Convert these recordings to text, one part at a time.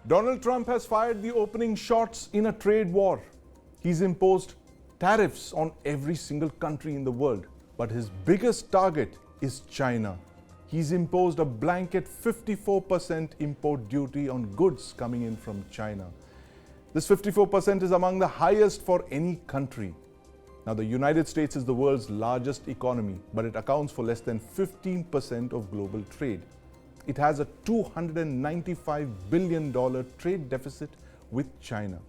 Donald Trump has fired the opening shots in a trade war. He's imposed tariffs on every single country in the world. But his biggest target is China. He's imposed a blanket 54% import duty on goods coming in from China. This 54% is among the highest for any country. Now, the United States is the world's largest economy, but it accounts for less than 15% of global trade. It has a $295 billion trade deficit with China.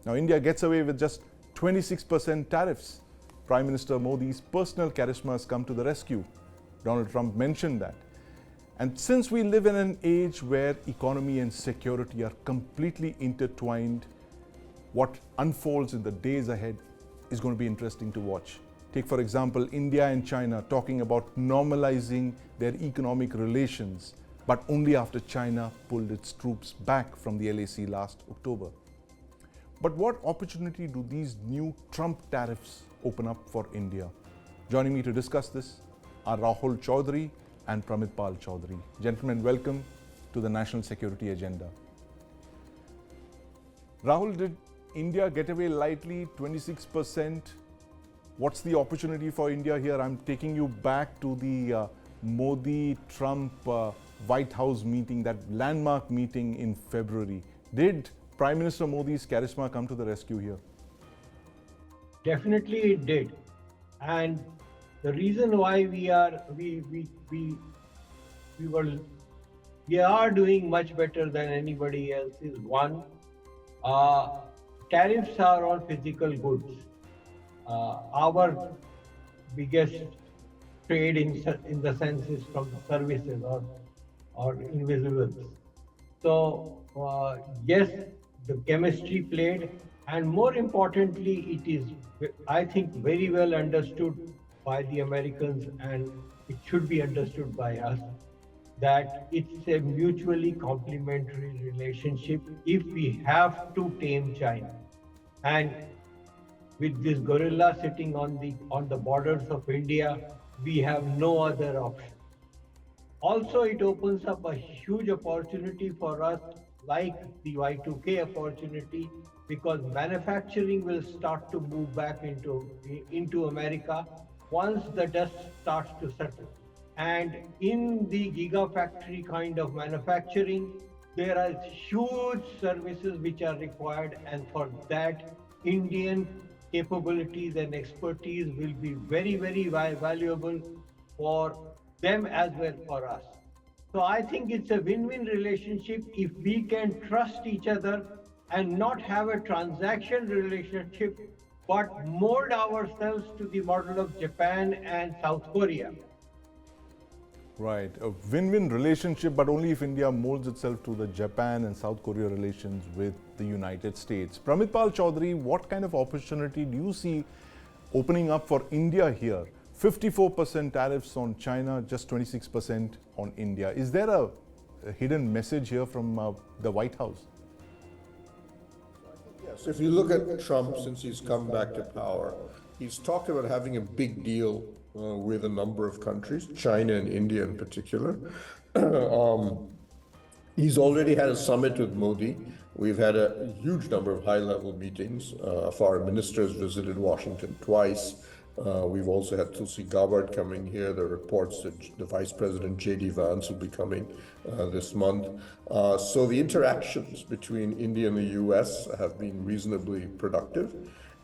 Now, India gets away with just 26% tariffs. Prime Minister Modi's personal charisma has come to the rescue. Donald Trump mentioned that. And since we live in an age where economy and security are completely intertwined, what unfolds in the days ahead is going to be interesting to watch. Take, for example, India and China talking about normalizing their economic relations, but only after China pulled its troops back from the LAC last October. But what opportunity do these new Trump tariffs open up for India? Joining me to discuss this are Rahul Chaudhary and Pramit Chaudhary. Gentlemen, welcome to the National Security Agenda. Rahul, did India get away lightly, 26%? What's the opportunity for India here? I'm taking you back to the Modi-Trump White House meeting, that landmark meeting in February. Did Prime Minister Modi's charisma come to the rescue here? Definitely it did. And the reason why we are doing much better than anybody else is one, tariffs are on physical goods. Our biggest trade in the sense is from services or invisibles. So yes, the chemistry played, and more importantly, it is, I think, very well understood by the Americans, and it should be understood by us, that it's a mutually complementary relationship if we have to tame China. And with this gorilla sitting on the borders of India, we have no other option. Also, it opens up a huge opportunity for us, like the Y2K opportunity, because manufacturing will start to move back into America once the dust starts to settle. And in the gigafactory kind of manufacturing, there are huge services which are required, and for that, Indian capabilities and expertise will be very, very valuable for them as well for us. So I think it's a win-win relationship if we can trust each other and not have a transaction relationship, but mold ourselves to the model of Japan and South Korea. Right, a win-win relationship, but only if India molds itself to the Japan and South Korea relations with the United States. Pramit Chaudhary, what kind of opportunity do you see opening up for India here? 54% tariffs on China, just 26% on India. Is there a hidden message here from the White House? Yes, if you look at Trump since he's come back to power, he's talked about having a big deal with a number of countries, China and India in particular. He's already had a summit with Modi. We've had a huge number of high-level meetings. Foreign ministers visited Washington twice. We've also had Tulsi Gabbard coming here. There are reports that the Vice President J.D. Vance will be coming this month. So the interactions between India and the U.S. have been reasonably productive.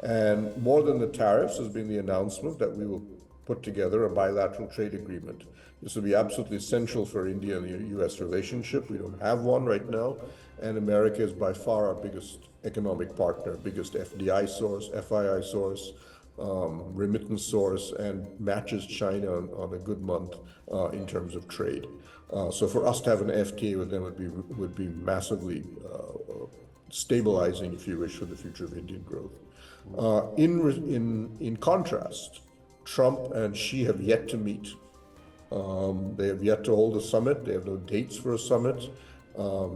And more than the tariffs has been the announcement that we will put together a bilateral trade agreement. This will be absolutely essential for India and the U.S. relationship. We don't have one right now, and America is by far our biggest economic partner, biggest FDI source, FII source, remittance source, and matches China on a good month in terms of trade. So for us to have an FTA with them would be massively stabilizing, if you wish, for the future of Indian growth. In contrast, Trump and Xi have yet to meet. They have yet to hold a summit. They have no dates for a summit.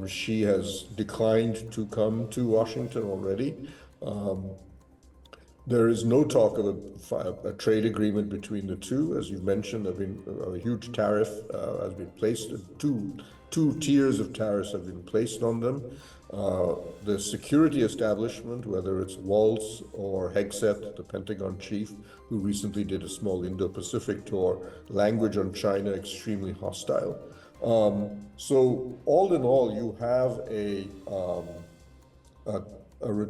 Xi has declined to come to Washington already. There is no talk of a trade agreement between the two. As you've mentioned, a huge tariff has been placed. Two tiers of tariffs have been placed on them. The security establishment, whether it's Waltz or Hegseth, the Pentagon chief, who recently did a small Indo-Pacific tour, language on China extremely hostile. So all in all, you have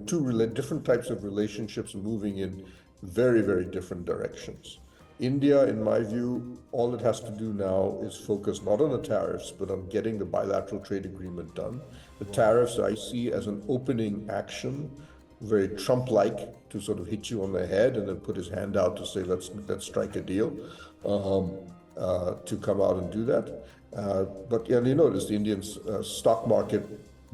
two different types of relationships moving in very, very different directions. India, in my view, all it has to do now is focus not on the tariffs, but on getting the bilateral trade agreement done. The tariffs I see as an opening action, very Trump-like, to sort of hit you on the head and then put his hand out to say, let's strike a deal, to come out and do that. But yeah, you notice the Indian stock market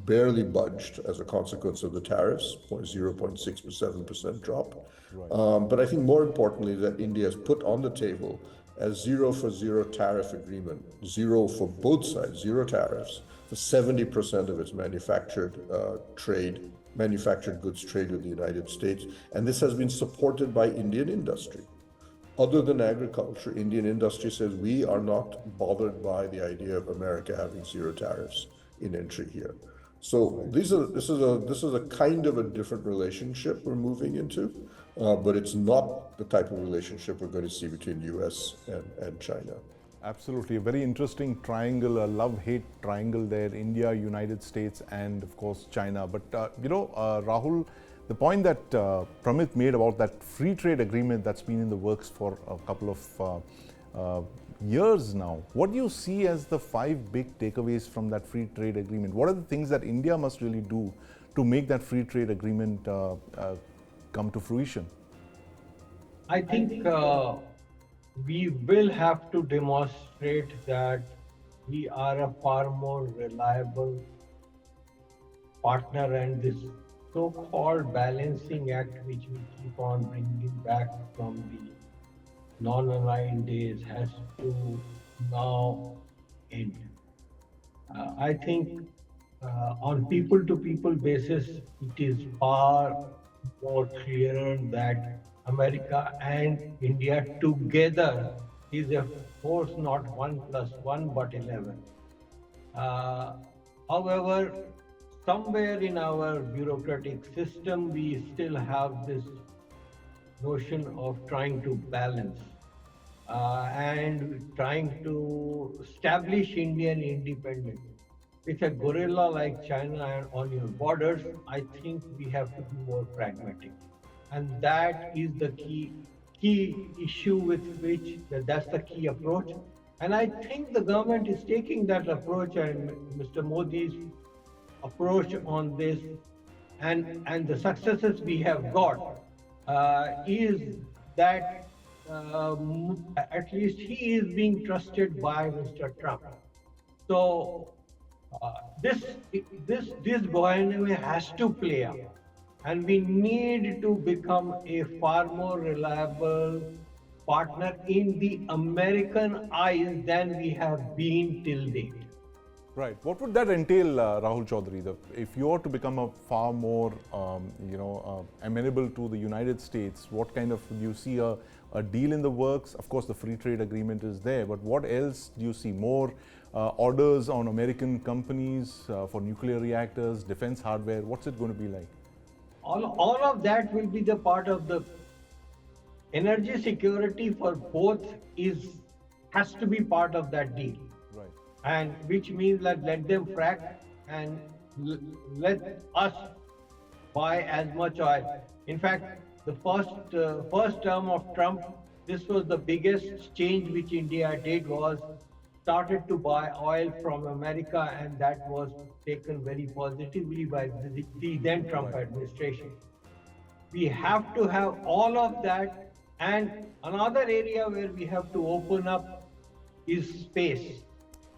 barely budged as a consequence of the tariffs, 0.6% drop. Right. But I think more importantly that India has put on the table a 0 for 0 tariff agreement, zero for both sides, zero tariffs for 70% of its manufactured goods trade with the United States. And this has been supported by Indian industry. Other than agriculture, Indian industry says we are not bothered by the idea of America having zero tariffs in entry here. So this is a kind of a different relationship we're moving into, but it's not the type of relationship we're going to see between U.S. and China. Absolutely, a very interesting triangle, a love-hate triangle there, India, United States, and of course China. But Rahul, the point that Pramit made about that free trade agreement that's been in the works for a couple of years now, what do you see as the 5 big takeaways from that free trade agreement? What are the things that India must really do to make that free trade agreement come to fruition? I think we will have to demonstrate that we are a far more reliable partner, and this so-called balancing act which we keep on bringing back from the non-aligned days has to now end. I think on people-to-people basis, it is far more clearer that America and India together is a force, not 1 + 1 but 11. However, somewhere in our bureaucratic system, we still have this notion of trying to balance and trying to establish Indian independence. With a gorilla like China on your borders, I think we have to be more pragmatic. And that is the key issue with which that's the key approach. And I think the government is taking that approach, and Mr. Modi's approach on this and the successes we have got is that at least he is being trusted by Mr. Trump. So this dynamic has to play out, and we need to become a far more reliable partner in the American eyes than we have been till date. Right. What would that entail, Rahul Chaudhary? If you are to become a far more, amenable to the United States, what kind of, do you see a deal in the works? Of course, the free trade agreement is there, but what else do you see? More orders on American companies for nuclear reactors, defense hardware? What's it going to be like? All of that will be the part of the energy security for both has to be part of that deal. Right. And which means that let them frack and let us buy as much oil. In fact, the first term of Trump, this was the biggest change which India did, was started to buy oil from America, and that was taken very positively by the then Trump administration. We have to have all of that, and another area where we have to open up is space.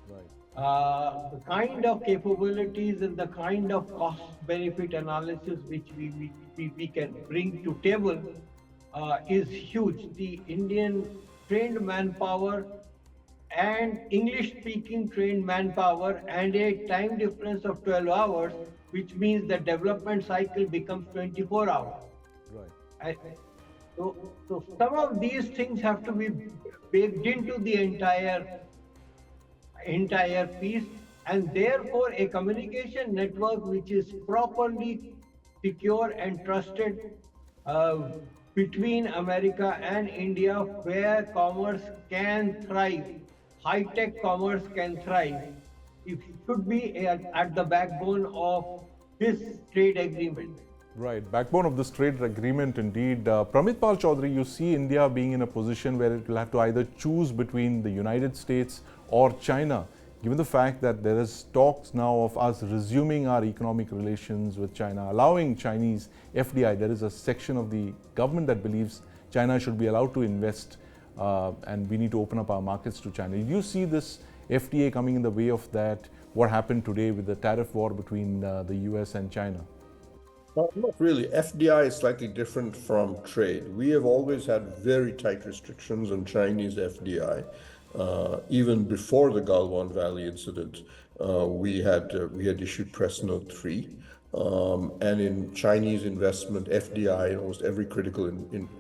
Right. The kind of capabilities and the kind of cost-benefit analysis which we can bring to table is huge. The Indian trained manpower and English-speaking trained manpower and a time difference of 12 hours, which means the development cycle becomes 24 hours. Right. So some of these things have to be baked into the entire piece, and therefore a communication network which is properly secure and trusted uh, between America and India, where commerce can thrive, high tech commerce can thrive, it should be at the backbone of this trade agreement. Right, backbone of this trade agreement indeed. Pramit Pal Chaudhary, you see India being in a position where it will have to either choose between the United States or China, given the fact that there is talks now of us resuming our economic relations with China, allowing Chinese FDI. There is a section of the government that believes China should be allowed to invest and we need to open up our markets to China. Do you see this FTA coming in the way of that? What happened today with the tariff war between the US and China? Not really. FDI is slightly different from trade. We have always had very tight restrictions on Chinese FDI. Even before the Galwan Valley incident, we had issued Press Note 3. And in Chinese investment, FDI in almost every critical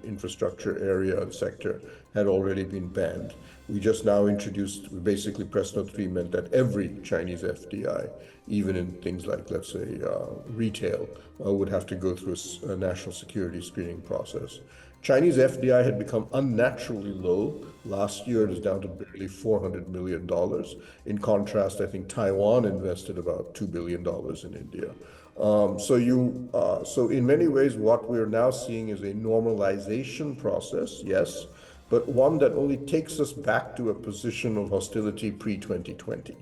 infrastructure area and sector had already been banned. We just now introduced, basically Press Note 3 meant that every Chinese FDI, even in things like, let's say, retail, would have to go through a national security screening process. Chinese FDI had become unnaturally low. Last year, it is down to barely $400 million. In contrast, I think Taiwan invested about $2 billion in India. So in many ways, what we're now seeing is a normalization process, yes, but one that only takes us back to a position of hostility pre-2020.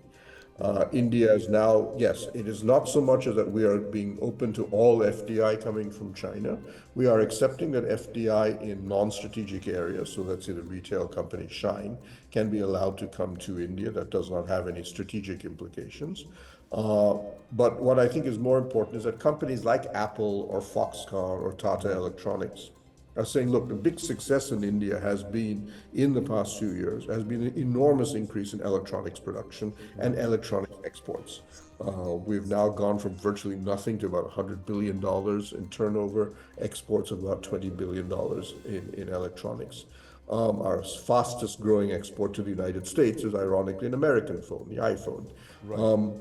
India is now, yes, it is not so much as that we are being open to all FDI coming from China. We are accepting that FDI in non-strategic areas, so let's say the retail company Shine, can be allowed to come to India. That does not have any strategic implications. But what I think is more important is that companies like Apple or Foxconn or Tata Electronics are saying, look, the big success in India has been, in the past few years, has been an enormous increase in electronics production and electronic exports. We've now gone from virtually nothing to about $100 billion in turnover, exports of about $20 billion in electronics. Our fastest growing export to the United States is ironically an American phone, the iPhone. Right.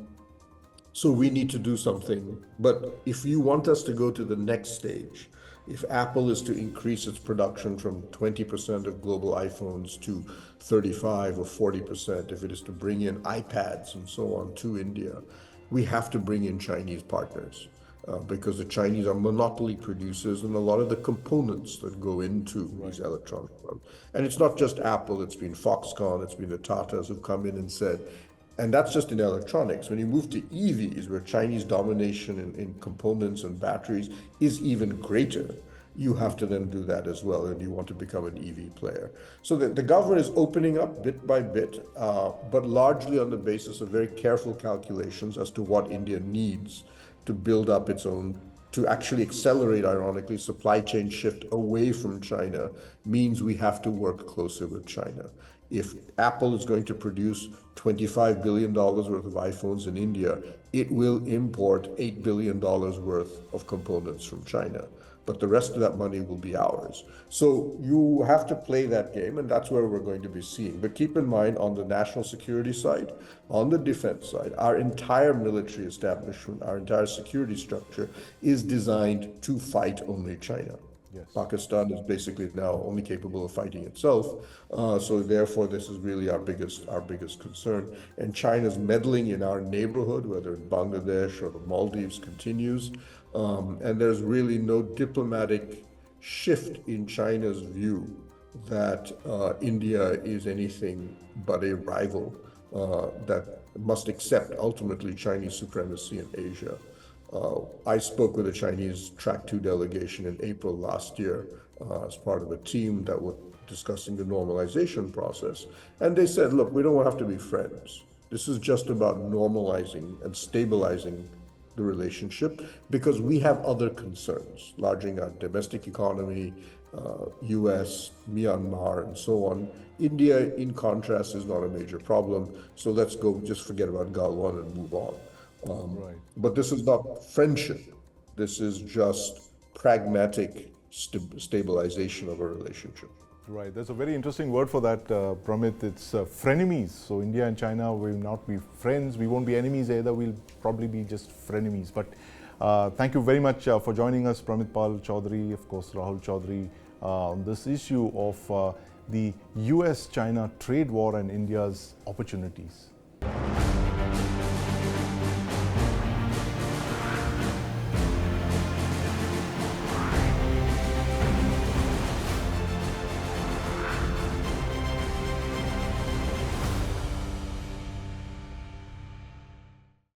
So we need to do something. But if you want us to go to the next stage, if Apple is to increase its production from 20% of global iPhones to 35 or 40%, if it is to bring in iPads and so on to India, we have to bring in Chinese partners. Because the Chinese are monopoly producers and a lot of the components that go into these electronic ones. And it's not just Apple, it's been Foxconn, it's been the Tatas who've come in and said, and that's just in electronics. When you move to EVs, where Chinese domination in components and batteries is even greater, you have to then do that as well, and you want to become an EV player. So the government is opening up bit by bit, but largely on the basis of very careful calculations as to what India needs to build up its own, to actually accelerate, ironically, supply chain shift away from China means we have to work closer with China. If Apple is going to produce $25 billion worth of iPhones in India, it will import $8 billion worth of components from China. But the rest of that money will be ours. So you have to play that game, and that's where we're going to be seeing. But keep in mind, on the national security side, on the defense side, our entire military establishment, our entire security structure is designed to fight only China. Yes. Pakistan is basically now only capable of fighting itself. So therefore, this is really our biggest concern. And China's meddling in our neighborhood, whether in Bangladesh or the Maldives, continues. And there's really no diplomatic shift in China's view that India is anything but a rival that must accept ultimately Chinese supremacy in Asia. I spoke with a Chinese Track 2 delegation in April last year as part of a team that was discussing the normalization process. And they said, look, we don't have to be friends. This is just about normalizing and stabilizing the relationship because we have other concerns, largely our domestic economy, U.S., Myanmar, and so on. India, in contrast, is not a major problem. So let's go just forget about Galwan and move on. Right. But this is not friendship. This is just pragmatic stabilization of a relationship. Right, there's a very interesting word for that, Pramit. It's frenemies. So India and China will not be friends. We won't be enemies either. We'll probably be just frenemies. But thank you very much for joining us, Pramit Pal Chaudhary, of course, Rahul Chaudhary, on this issue of the US-China trade war and India's opportunities.